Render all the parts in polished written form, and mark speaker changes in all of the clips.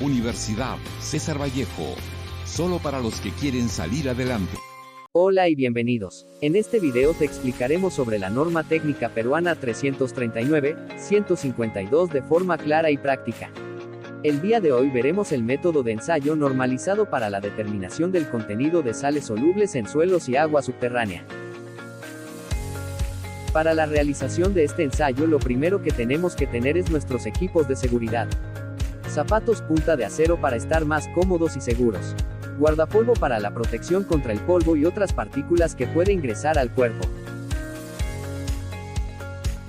Speaker 1: Universidad César Vallejo. Solo para los que quieren salir adelante.
Speaker 2: Hola y bienvenidos. En este video te explicaremos sobre la norma técnica peruana 339-152 de forma clara y práctica. El día de hoy veremos el método de ensayo normalizado para la determinación del contenido de sales solubles en suelos y agua subterránea. Para la realización de este ensayo lo primero que tenemos que tener es nuestros equipos de seguridad. Zapatos punta de acero para estar más cómodos y seguros. Guardapolvo para la protección contra el polvo y otras partículas que puede ingresar al cuerpo.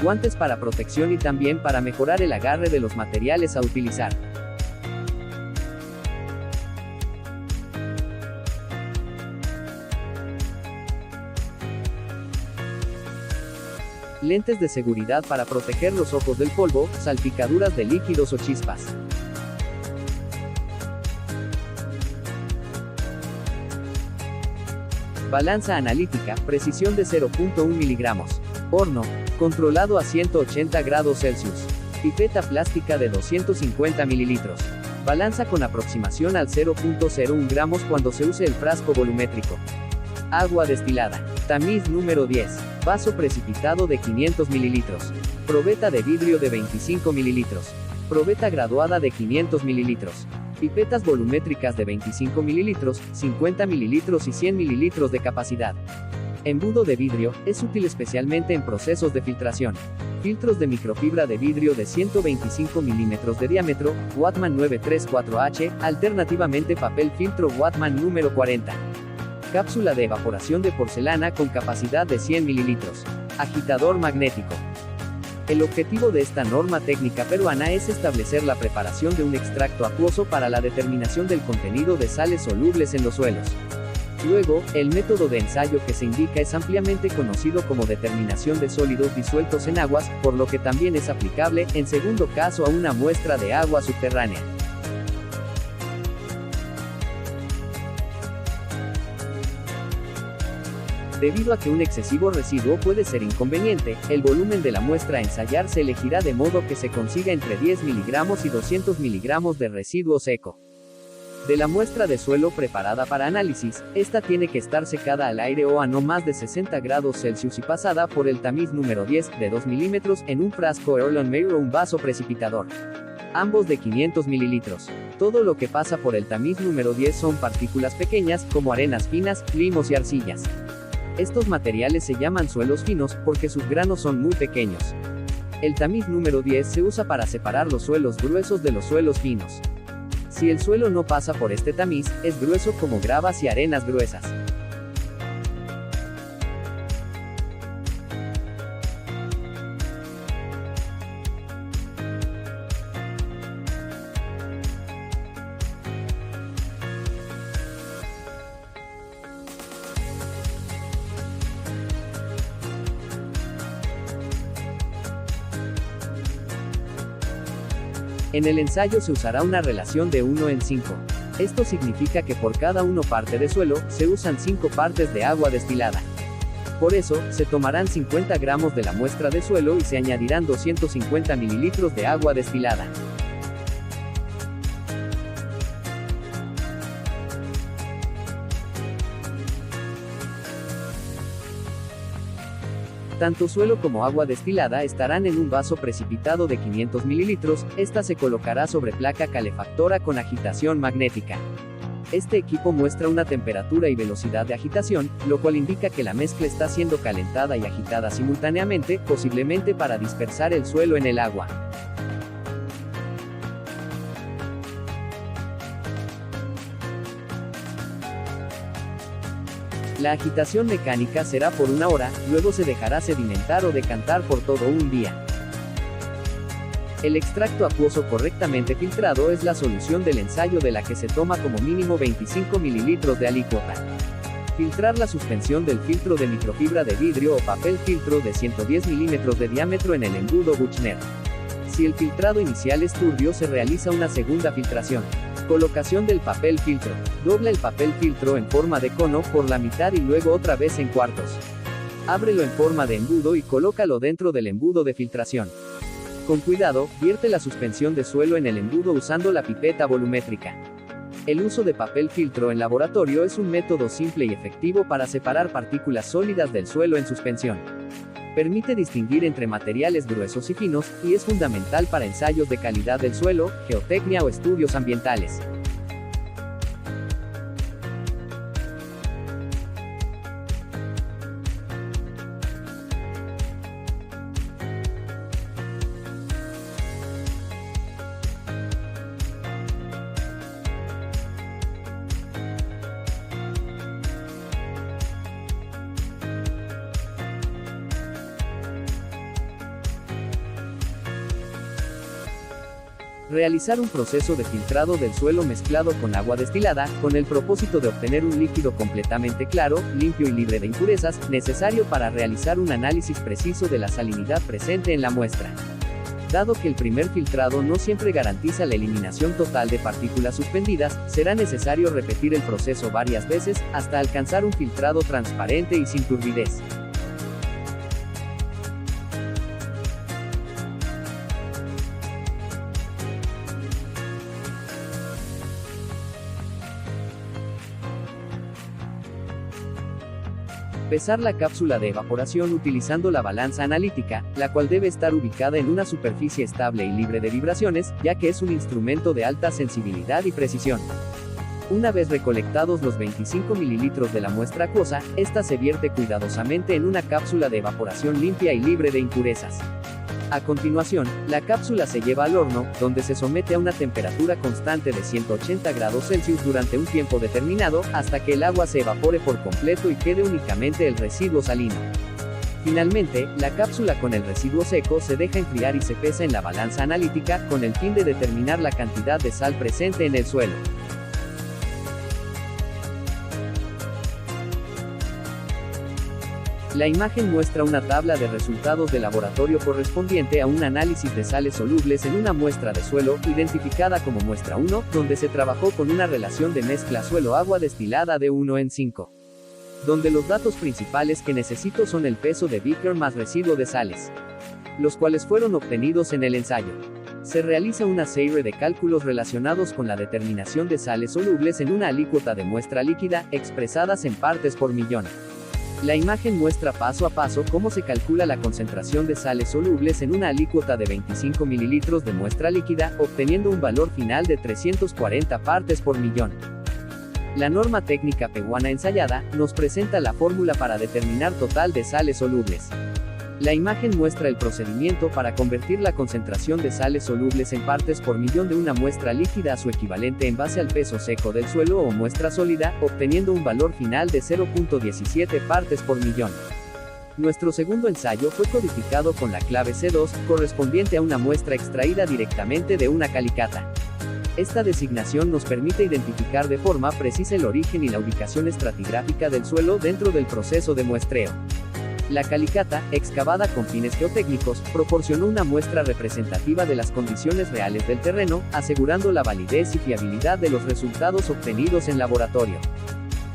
Speaker 2: Guantes para protección y también para mejorar el agarre de los materiales a utilizar. Lentes de seguridad para proteger los ojos del polvo, salpicaduras de líquidos o chispas. Balanza analítica, precisión de 0.1 miligramos. Horno, controlado a 180 grados Celsius. Pipeta plástica de 250 mililitros. Balanza con aproximación al 0.01 gramos cuando se use el frasco volumétrico. Agua destilada. Tamiz número 10. Vaso precipitado de 500 mililitros. Probeta de vidrio de 25 mililitros. Probeta graduada de 500 mililitros. Pipetas volumétricas de 25 mililitros, 50 mililitros y 100 mililitros de capacidad. Embudo de vidrio, es útil especialmente en procesos de filtración. Filtros de microfibra de vidrio de 125 milímetros de diámetro, Wattmann 934H, alternativamente papel filtro Wattmann número 40. Cápsula de evaporación de porcelana con capacidad de 100 mililitros. Agitador magnético. El objetivo de esta norma técnica peruana es establecer la preparación de un extracto acuoso para la determinación del contenido de sales solubles en los suelos. Luego, el método de ensayo que se indica es ampliamente conocido como determinación de sólidos disueltos en aguas, por lo que también es aplicable, en segundo caso, a una muestra de agua subterránea. Debido a que un excesivo residuo puede ser inconveniente, el volumen de la muestra a ensayar se elegirá de modo que se consiga entre 10 miligramos y 200 miligramos de residuo seco. De la muestra de suelo preparada para análisis, esta tiene que estar secada al aire o a no más de 60 grados Celsius y pasada por el tamiz número 10, de 2 milímetros, en un frasco Erlenmeyer o un vaso precipitador. Ambos de 500 mililitros. Todo lo que pasa por el tamiz número 10 son partículas pequeñas, como arenas finas, limos y arcillas. Estos materiales se llaman suelos finos, porque sus granos son muy pequeños. El tamiz número 10 se usa para separar los suelos gruesos de los suelos finos. Si el suelo no pasa por este tamiz, es grueso como gravas y arenas gruesas. En el ensayo se usará una relación de 1 en 5. Esto significa que por cada 1 parte de suelo, se usan 5 partes de agua destilada. Por eso, se tomarán 50 gramos de la muestra de suelo y se añadirán 250 mililitros de agua destilada. Tanto suelo como agua destilada estarán en un vaso precipitado de 500 mililitros, esta se colocará sobre placa calefactora con agitación magnética. Este equipo muestra una temperatura y velocidad de agitación, lo cual indica que la mezcla está siendo calentada y agitada simultáneamente, posiblemente para dispersar el suelo en el agua. La agitación mecánica será por 1 hora, luego se dejará sedimentar o decantar por todo un día. El extracto acuoso correctamente filtrado es la solución del ensayo de la que se toma como mínimo 25 mililitros de alícuota. Filtrar la suspensión del filtro de microfibra de vidrio o papel filtro de 110 milímetros de diámetro en el embudo Buchner. Si el filtrado inicial es turbio, se realiza una segunda filtración. Colocación del papel filtro. Dobla el papel filtro en forma de cono por la mitad y luego otra vez en cuartos. Ábrelo en forma de embudo y colócalo dentro del embudo de filtración. Con cuidado, vierte la suspensión de suelo en el embudo usando la pipeta volumétrica. El uso de papel filtro en laboratorio es un método simple y efectivo para separar partículas sólidas del suelo en suspensión. Permite distinguir entre materiales gruesos y finos, y es fundamental para ensayos de calidad del suelo, geotecnia o estudios ambientales. Realizar un proceso de filtrado del suelo mezclado con agua destilada, con el propósito de obtener un líquido completamente claro, limpio y libre de impurezas, necesario para realizar un análisis preciso de la salinidad presente en la muestra. Dado que el primer filtrado no siempre garantiza la eliminación total de partículas suspendidas, será necesario repetir el proceso varias veces, hasta alcanzar un filtrado transparente y sin turbidez. Pesar la cápsula de evaporación utilizando la balanza analítica, la cual debe estar ubicada en una superficie estable y libre de vibraciones, ya que es un instrumento de alta sensibilidad y precisión. Una vez recolectados los 25 mililitros de la muestra acuosa, esta se vierte cuidadosamente en una cápsula de evaporación limpia y libre de impurezas. A continuación, la cápsula se lleva al horno, donde se somete a una temperatura constante de 180 grados Celsius durante un tiempo determinado, hasta que el agua se evapore por completo y quede únicamente el residuo salino. Finalmente, la cápsula con el residuo seco se deja enfriar y se pesa en la balanza analítica, con el fin de determinar la cantidad de sal presente en el suelo. La imagen muestra una tabla de resultados de laboratorio correspondiente a un análisis de sales solubles en una muestra de suelo, identificada como muestra 1, donde se trabajó con una relación de mezcla suelo-agua destilada de 1:5. Donde los datos principales que necesito son el peso de beaker más residuo de sales, los cuales fueron obtenidos en el ensayo. Se realiza una serie de cálculos relacionados con la determinación de sales solubles en una alícuota de muestra líquida, expresadas en partes por millón. La imagen muestra paso a paso cómo se calcula la concentración de sales solubles en una alícuota de 25 mililitros de muestra líquida, obteniendo un valor final de 340 partes por millón. La norma técnica peruana ensayada nos presenta la fórmula para determinar total de sales solubles. La imagen muestra el procedimiento para convertir la concentración de sales solubles en partes por millón de una muestra líquida a su equivalente en base al peso seco del suelo o muestra sólida, obteniendo un valor final de 0.17 partes por millón. Nuestro segundo ensayo fue codificado con la clave C2, correspondiente a una muestra extraída directamente de una calicata. Esta designación nos permite identificar de forma precisa el origen y la ubicación estratigráfica del suelo dentro del proceso de muestreo. La calicata, excavada con fines geotécnicos, proporcionó una muestra representativa de las condiciones reales del terreno, asegurando la validez y fiabilidad de los resultados obtenidos en laboratorio.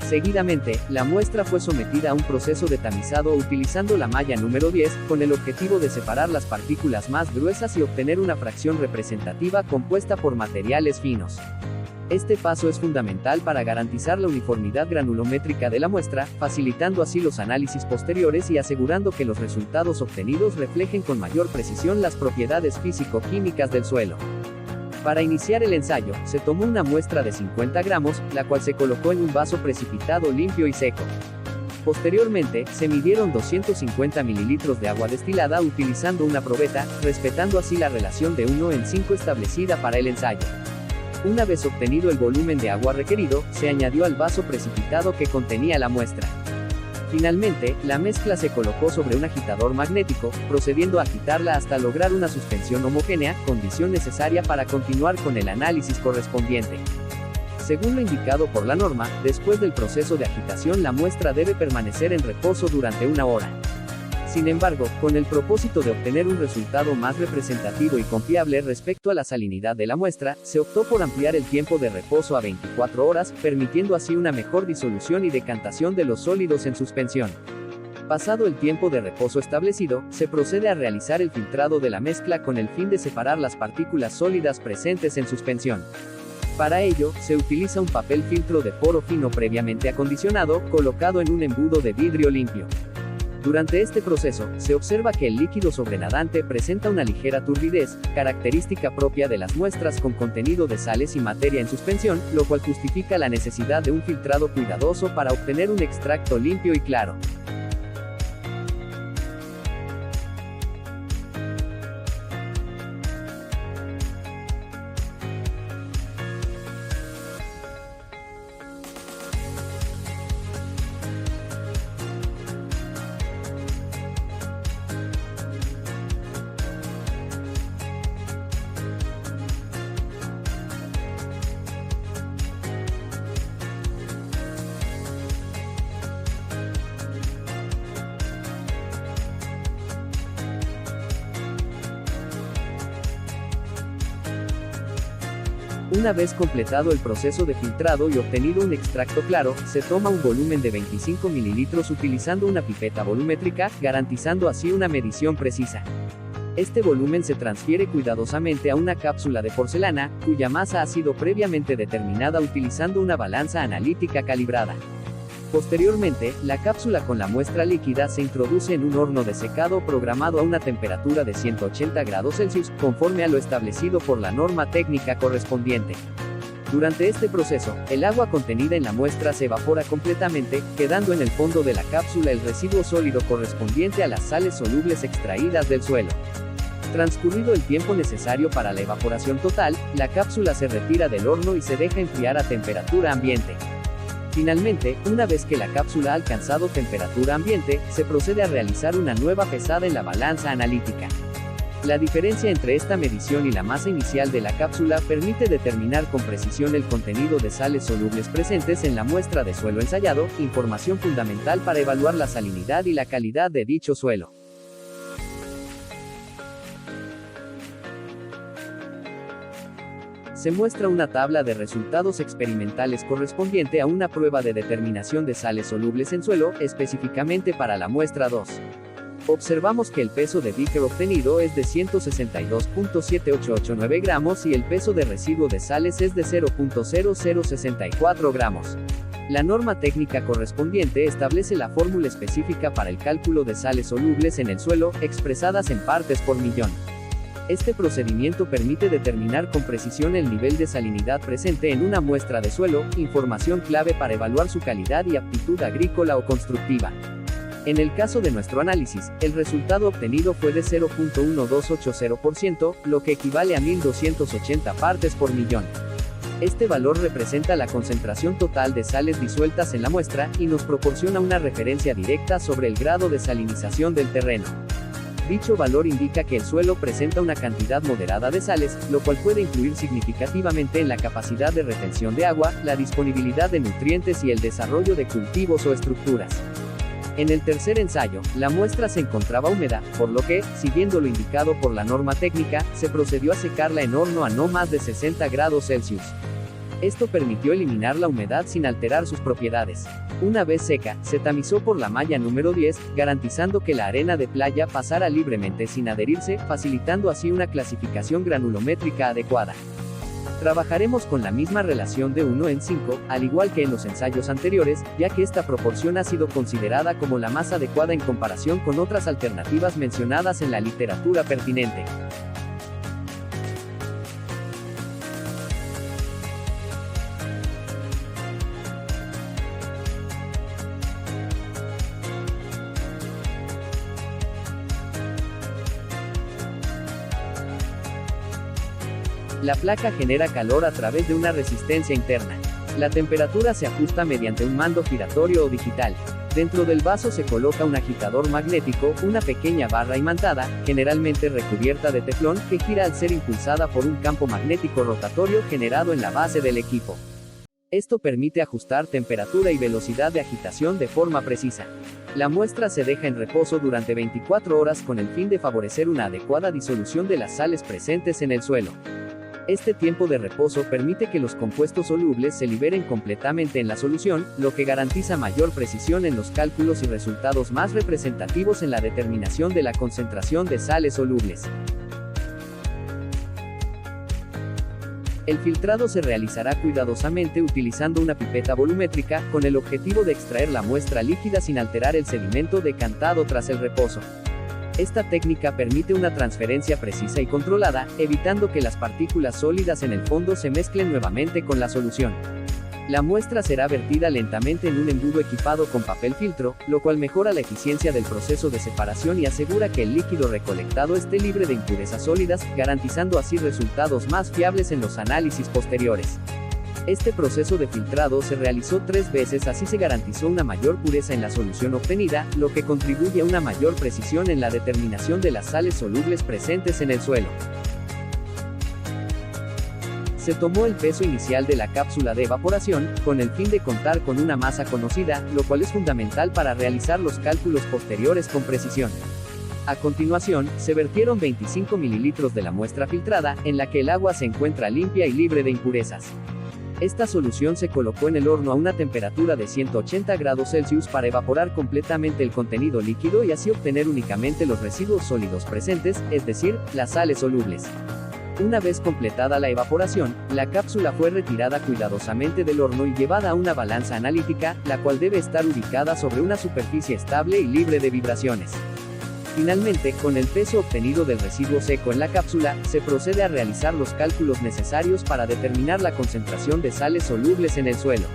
Speaker 2: Seguidamente, la muestra fue sometida a un proceso de tamizado utilizando la malla número 10, con el objetivo de separar las partículas más gruesas y obtener una fracción representativa compuesta por materiales finos. Este paso es fundamental para garantizar la uniformidad granulométrica de la muestra, facilitando así los análisis posteriores y asegurando que los resultados obtenidos reflejen con mayor precisión las propiedades físico-químicas del suelo. Para iniciar el ensayo, se tomó una muestra de 50 gramos, la cual se colocó en un vaso precipitado limpio y seco. Posteriormente, se midieron 250 mililitros de agua destilada utilizando una probeta, respetando así la relación de 1:5 establecida para el ensayo. Una vez obtenido el volumen de agua requerido, se añadió al vaso precipitado que contenía la muestra. Finalmente, la mezcla se colocó sobre un agitador magnético, procediendo a agitarla hasta lograr una suspensión homogénea, condición necesaria para continuar con el análisis correspondiente. Según lo indicado por la norma, después del proceso de agitación la muestra debe permanecer en reposo durante 1 hora. Sin embargo, con el propósito de obtener un resultado más representativo y confiable respecto a la salinidad de la muestra, se optó por ampliar el tiempo de reposo a 24 horas, permitiendo así una mejor disolución y decantación de los sólidos en suspensión. Pasado el tiempo de reposo establecido, se procede a realizar el filtrado de la mezcla con el fin de separar las partículas sólidas presentes en suspensión. Para ello, se utiliza un papel filtro de poro fino previamente acondicionado, colocado en un embudo de vidrio limpio. Durante este proceso, se observa que el líquido sobrenadante presenta una ligera turbidez, característica propia de las muestras con contenido de sales y materia en suspensión, lo cual justifica la necesidad de un filtrado cuidadoso para obtener un extracto limpio y claro. Una vez completado el proceso de filtrado y obtenido un extracto claro, se toma un volumen de 25 mililitros utilizando una pipeta volumétrica, garantizando así una medición precisa. Este volumen se transfiere cuidadosamente a una cápsula de porcelana, cuya masa ha sido previamente determinada utilizando una balanza analítica calibrada. Posteriormente, la cápsula con la muestra líquida se introduce en un horno de secado programado a una temperatura de 180 grados Celsius, conforme a lo establecido por la norma técnica correspondiente. Durante este proceso, el agua contenida en la muestra se evapora completamente, quedando en el fondo de la cápsula el residuo sólido correspondiente a las sales solubles extraídas del suelo. Transcurrido el tiempo necesario para la evaporación total, la cápsula se retira del horno y se deja enfriar a temperatura ambiente. Finalmente, una vez que la cápsula ha alcanzado temperatura ambiente, se procede a realizar una nueva pesada en la balanza analítica. La diferencia entre esta medición y la masa inicial de la cápsula permite determinar con precisión el contenido de sales solubles presentes en la muestra de suelo ensayado, información fundamental para evaluar la salinidad y la calidad de dicho suelo. Se muestra una tabla de resultados experimentales correspondiente a una prueba de determinación de sales solubles en suelo, específicamente para la muestra 2. Observamos que el peso de Beaker obtenido es de 162.7889 gramos y el peso de residuo de sales es de 0.0064 gramos. La norma técnica correspondiente establece la fórmula específica para el cálculo de sales solubles en el suelo, expresadas en partes por millón. Este procedimiento permite determinar con precisión el nivel de salinidad presente en una muestra de suelo, información clave para evaluar su calidad y aptitud agrícola o constructiva. En el caso de nuestro análisis, el resultado obtenido fue de 0.1280%, lo que equivale a 1280 partes por millón. Este valor representa la concentración total de sales disueltas en la muestra, y nos proporciona una referencia directa sobre el grado de salinización del terreno. Dicho valor indica que el suelo presenta una cantidad moderada de sales, lo cual puede influir significativamente en la capacidad de retención de agua, la disponibilidad de nutrientes y el desarrollo de cultivos o estructuras. En el tercer ensayo, la muestra se encontraba húmeda, por lo que, siguiendo lo indicado por la norma técnica, se procedió a secarla en horno a no más de 60 grados Celsius. Esto permitió eliminar la humedad sin alterar sus propiedades. Una vez seca, se tamizó por la malla número 10, garantizando que la arena de playa pasara libremente sin adherirse, facilitando así una clasificación granulométrica adecuada. Trabajaremos con la misma relación de 1:5, al igual que en los ensayos anteriores, ya que esta proporción ha sido considerada como la más adecuada en comparación con otras alternativas mencionadas en la literatura pertinente. La placa genera calor a través de una resistencia interna. La temperatura se ajusta mediante un mando giratorio o digital. Dentro del vaso se coloca un agitador magnético, una pequeña barra imantada, generalmente recubierta de teflón, que gira al ser impulsada por un campo magnético rotatorio generado en la base del equipo. Esto permite ajustar temperatura y velocidad de agitación de forma precisa. La muestra se deja en reposo durante 24 horas con el fin de favorecer una adecuada disolución de las sales presentes en el suelo. Este tiempo de reposo permite que los compuestos solubles se liberen completamente en la solución, lo que garantiza mayor precisión en los cálculos y resultados más representativos en la determinación de la concentración de sales solubles. El filtrado se realizará cuidadosamente utilizando una pipeta volumétrica, con el objetivo de extraer la muestra líquida sin alterar el sedimento decantado tras el reposo. Esta técnica permite una transferencia precisa y controlada, evitando que las partículas sólidas en el fondo se mezclen nuevamente con la solución. La muestra será vertida lentamente en un embudo equipado con papel filtro, lo cual mejora la eficiencia del proceso de separación y asegura que el líquido recolectado esté libre de impurezas sólidas, garantizando así resultados más fiables en los análisis posteriores. Este proceso de filtrado se realizó 3 veces, así se garantizó una mayor pureza en la solución obtenida, lo que contribuye a una mayor precisión en la determinación de las sales solubles presentes en el suelo. Se tomó el peso inicial de la cápsula de evaporación, con el fin de contar con una masa conocida, lo cual es fundamental para realizar los cálculos posteriores con precisión. A continuación, se vertieron 25 mililitros de la muestra filtrada, en la que el agua se encuentra limpia y libre de impurezas. Esta solución se colocó en el horno a una temperatura de 180 grados Celsius para evaporar completamente el contenido líquido y así obtener únicamente los residuos sólidos presentes, es decir, las sales solubles. Una vez completada la evaporación, la cápsula fue retirada cuidadosamente del horno y llevada a una balanza analítica, la cual debe estar ubicada sobre una superficie estable y libre de vibraciones. Finalmente, con el peso obtenido del residuo seco en la cápsula, se procede a realizar los cálculos necesarios para determinar la concentración de sales solubles en el suelo.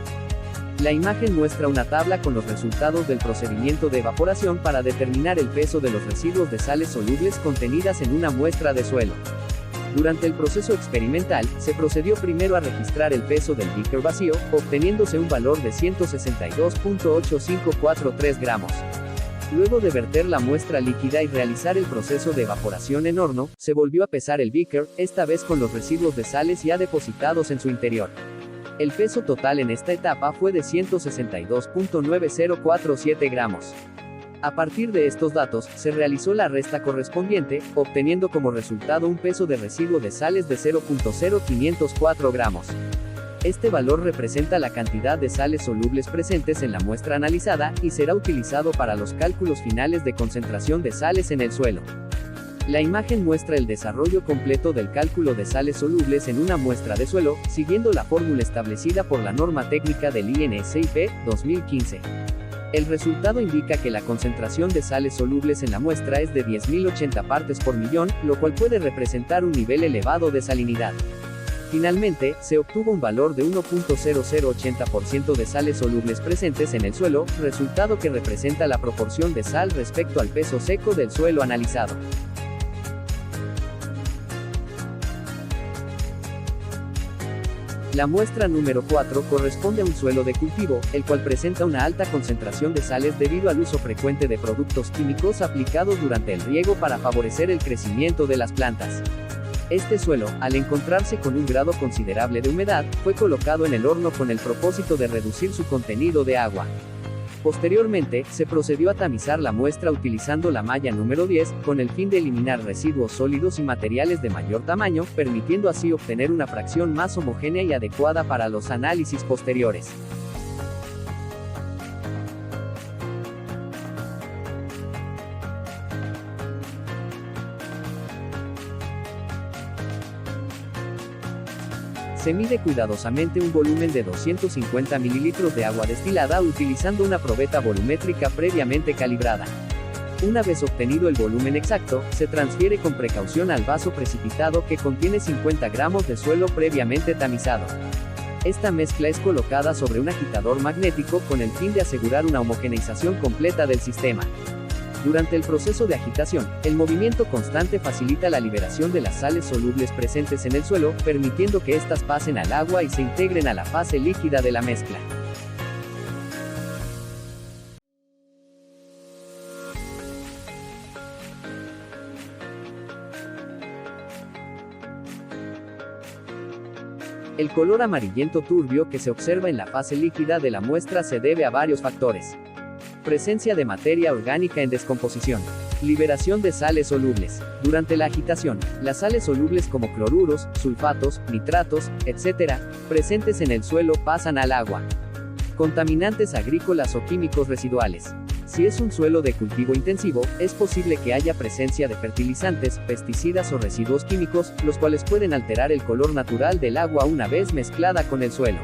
Speaker 2: La imagen muestra una tabla con los resultados del procedimiento de evaporación para determinar el peso de los residuos de sales solubles contenidas en una muestra de suelo. Durante el proceso experimental, se procedió primero a registrar el peso del beaker vacío, obteniéndose un valor de 162.8543 gramos. Luego de verter la muestra líquida y realizar el proceso de evaporación en horno, se volvió a pesar el beaker, esta vez con los residuos de sales ya depositados en su interior. El peso total en esta etapa fue de 162.9047 gramos. A partir de estos datos, se realizó la resta correspondiente, obteniendo como resultado un peso de residuo de sales de 0.0504 gramos. Este valor representa la cantidad de sales solubles presentes en la muestra analizada, y será utilizado para los cálculos finales de concentración de sales en el suelo. La imagen muestra el desarrollo completo del cálculo de sales solubles en una muestra de suelo, siguiendo la fórmula establecida por la norma técnica del INSIP 2015. El resultado indica que la concentración de sales solubles en la muestra es de 10.080 partes por millón, lo cual puede representar un nivel elevado de salinidad. Finalmente, se obtuvo un valor de 1.0080% de sales solubles presentes en el suelo, resultado que representa la proporción de sal respecto al peso seco del suelo analizado. La muestra número 4 corresponde a un suelo de cultivo, el cual presenta una alta concentración de sales debido al uso frecuente de productos químicos aplicados durante el riego para favorecer el crecimiento de las plantas. Este suelo, al encontrarse con un grado considerable de humedad, fue colocado en el horno con el propósito de reducir su contenido de agua. Posteriormente, se procedió a tamizar la muestra utilizando la malla número 10, con el fin de eliminar residuos sólidos y materiales de mayor tamaño, permitiendo así obtener una fracción más homogénea y adecuada para los análisis posteriores. Se mide cuidadosamente un volumen de 250 mililitros de agua destilada utilizando una probeta volumétrica previamente calibrada. Una vez obtenido el volumen exacto, se transfiere con precaución al vaso precipitado que contiene 50 gramos de suelo previamente tamizado. Esta mezcla es colocada sobre un agitador magnético con el fin de asegurar una homogeneización completa del sistema. Durante el proceso de agitación, el movimiento constante facilita la liberación de las sales solubles presentes en el suelo, permitiendo que éstas pasen al agua y se integren a la fase líquida de la mezcla. El color amarillento turbio que se observa en la fase líquida de la muestra se debe a varios factores. Presencia de materia orgánica en descomposición. Liberación de sales solubles. Durante la agitación, las sales solubles como cloruros, sulfatos, nitratos, etc., presentes en el suelo pasan al agua. Contaminantes agrícolas o químicos residuales. Si es un suelo de cultivo intensivo, es posible que haya presencia de fertilizantes, pesticidas o residuos químicos, los cuales pueden alterar el color natural del agua una vez mezclada con el suelo.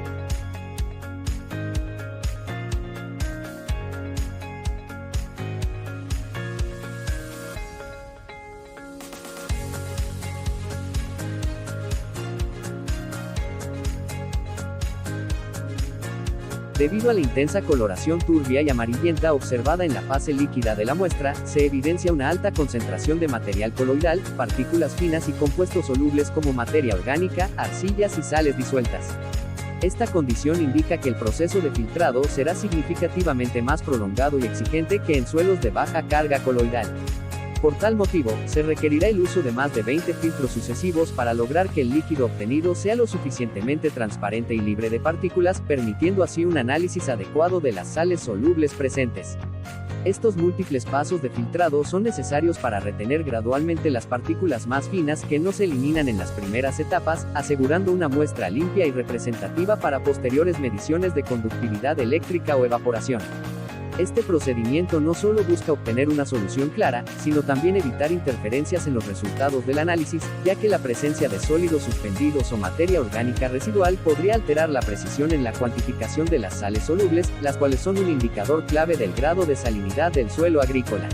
Speaker 2: Debido a la intensa coloración turbia y amarillenta observada en la fase líquida de la muestra, se evidencia una alta concentración de material coloidal, partículas finas y compuestos solubles como materia orgánica, arcillas y sales disueltas. Esta condición indica que el proceso de filtrado será significativamente más prolongado y exigente que en suelos de baja carga coloidal. Por tal motivo, se requerirá el uso de más de 20 filtros sucesivos para lograr que el líquido obtenido sea lo suficientemente transparente y libre de partículas, permitiendo así un análisis adecuado de las sales solubles presentes. Estos múltiples pasos de filtrado son necesarios para retener gradualmente las partículas más finas que no se eliminan en las primeras etapas, asegurando una muestra limpia y representativa para posteriores mediciones de conductividad eléctrica o evaporación. Este procedimiento no solo busca obtener una solución clara, sino también evitar interferencias en los resultados del análisis, ya que la presencia de sólidos suspendidos o materia orgánica residual podría alterar la precisión en la cuantificación de las sales solubles, las cuales son un indicador clave del grado de salinidad del suelo agrícola.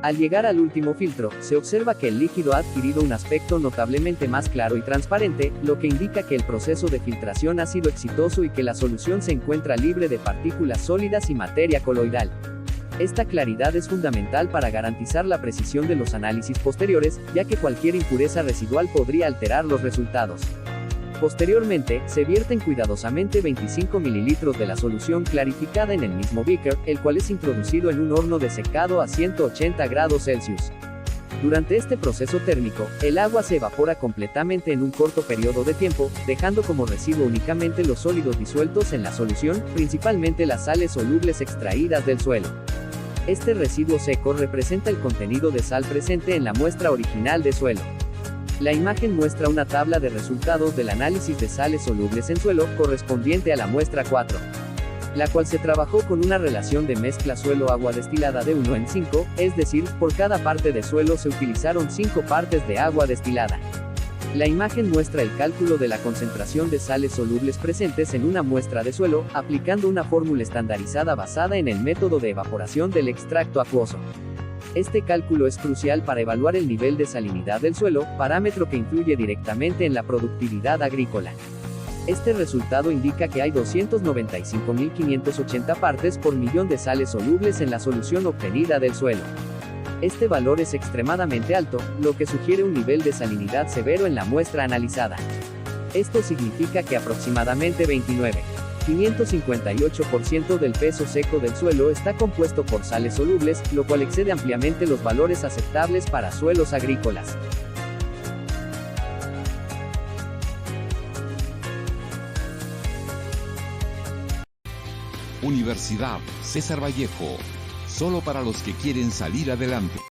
Speaker 2: Al llegar al último filtro, se observa que el líquido ha adquirido un aspecto notablemente más claro y transparente, lo que indica que el proceso de filtración ha sido exitoso y que la solución se encuentra libre de partículas sólidas y materia coloidal. Esta claridad es fundamental para garantizar la precisión de los análisis posteriores, ya que cualquier impureza residual podría alterar los resultados. Posteriormente, se vierten cuidadosamente 25 ml de la solución clarificada en el mismo beaker, el cual es introducido en un horno de secado a 180 grados Celsius. Durante este proceso térmico, el agua se evapora completamente en un corto periodo de tiempo, dejando como residuo únicamente los sólidos disueltos en la solución, principalmente las sales solubles extraídas del suelo. Este residuo seco representa el contenido de sal presente en la muestra original de suelo. La imagen muestra una tabla de resultados del análisis de sales solubles en suelo, correspondiente a la muestra 4, la cual se trabajó con una relación de mezcla suelo-agua destilada de 1 en 5, es decir, por cada parte de suelo se utilizaron 5 partes de agua destilada. La imagen muestra el cálculo de la concentración de sales solubles presentes en una muestra de suelo, aplicando una fórmula estandarizada basada en el método de evaporación del extracto acuoso. Este cálculo es crucial para evaluar el nivel de salinidad del suelo, parámetro que influye directamente en la productividad agrícola. Este resultado indica que hay 295.580 partes por millón de sales solubles en la solución obtenida del suelo. Este valor es extremadamente alto, lo que sugiere un nivel de salinidad severo en la muestra analizada. Esto significa que aproximadamente 558% del peso seco del suelo está compuesto por sales solubles, lo cual excede ampliamente los valores aceptables para suelos agrícolas.
Speaker 1: Universidad César Vallejo, solo para los que quieren salir adelante.